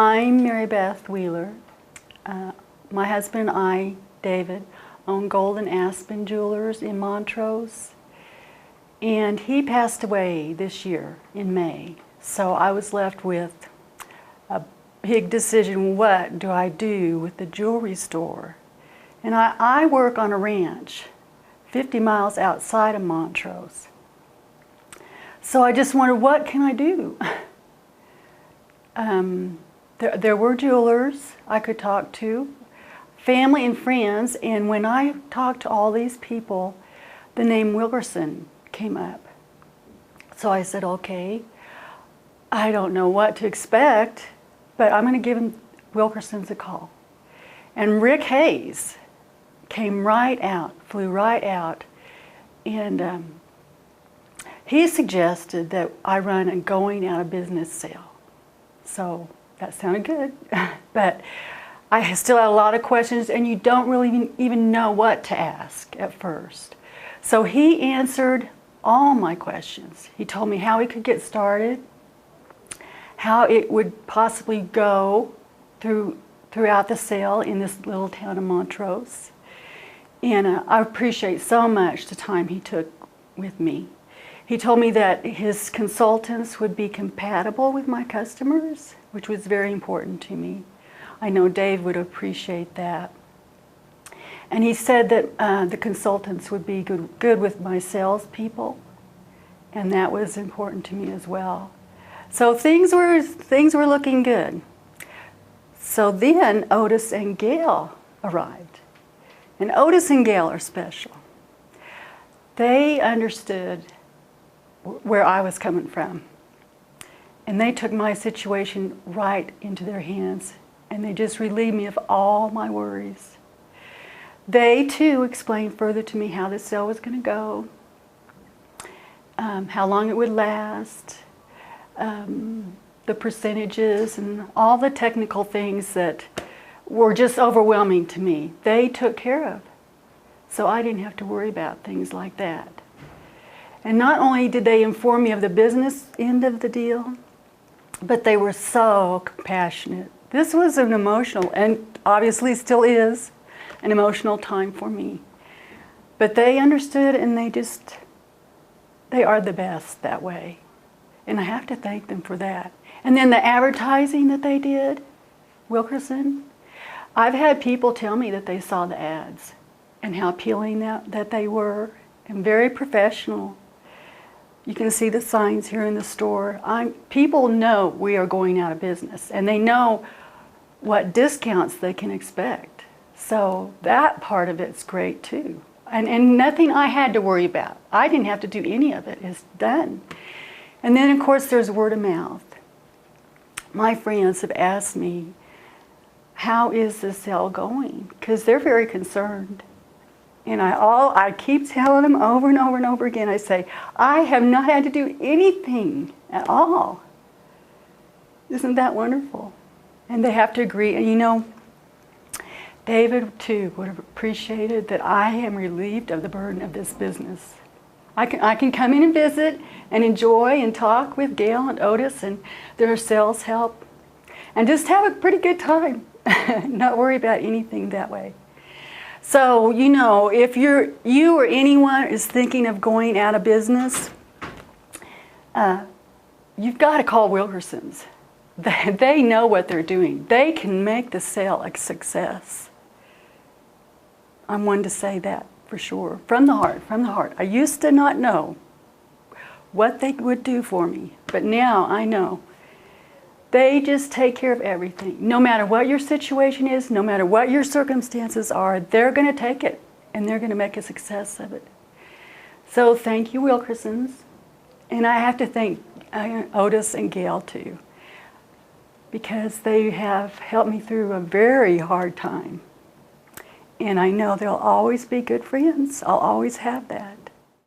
I'm Mary Beth Wheeler. My husband and I, David, own Gold and Aspen Jewelers in Montrose. And he passed away this year in May. So I was left with a big decision, what do I do with the jewelry store? And I work on a ranch 50 miles outside of Montrose. So I just wondered, what can I do? There were jewelers I could talk to, family and friends, and when I talked to all these people, the name Wilkerson came up. So I said, okay, I don't know what to expect, but I'm going to give him Wilkerson's a call. And Rick Hayes came right out, flew right out, and he suggested that I run a going out of business sale. So that sounded good, but I still had a lot of questions, and you don't really even know what to ask at first. So he answered all my questions. He told me how he could get started, how it would possibly go throughout the sale in this little town of Montrose. And I appreciate so much the time he took with me. He told me that his consultants would be compatible with my customers, which was very important to me. I know Dave would appreciate that. And he said that the consultants would be good with my salespeople, and that was important to me as well. So things were looking good. So then Otis and Gail arrived. And Otis and Gail are special. They understood where I was coming from. And they took my situation right into their hands, and they just relieved me of all my worries. They too explained further to me how the sale was going to go, how long it would last, the percentages, and all the technical things that were just overwhelming to me. They took care of. So I didn't have to worry about things like that. And not only did they inform me of the business end of the deal, but they were so compassionate. This was an emotional, and obviously still is, an emotional time for me. But they understood, and they are the best that way. And I have to thank them for that. And then the advertising that they did, Wilkerson, I've had people tell me that they saw the ads and how appealing that they were, and very professional. You can see the signs here in the store. People know we are going out of business, and they know what discounts they can expect. So that part of it's great too. And nothing I had to worry about. I didn't have to do any of it. It's done. And then of course there's word of mouth. My friends have asked me, how is the sale going? Because they're very concerned. And I keep telling them over and over and over again, I say, I have not had to do anything at all. Isn't that wonderful? And they have to agree. And you know, David too would have appreciated that I am relieved of the burden of this business. I can come in and visit and enjoy and talk with Gail and Otis and their sales help and just have a pretty good time. Not worry about anything that way. So, you know, if you or anyone is thinking of going out of business, you've got to call Wilkerson's. They know what they're doing. They can make the sale a success. I'm one to say that for sure. From the heart, from the heart. I used to not know what they would do for me, but now I know. They just take care of everything. No matter what your situation is, no matter what your circumstances are, they're going to take it, and they're going to make a success of it. So thank you, Wilkersons. And I have to thank Otis and Gail too, because they have helped me through a very hard time. And I know they'll always be good friends. I'll always have that.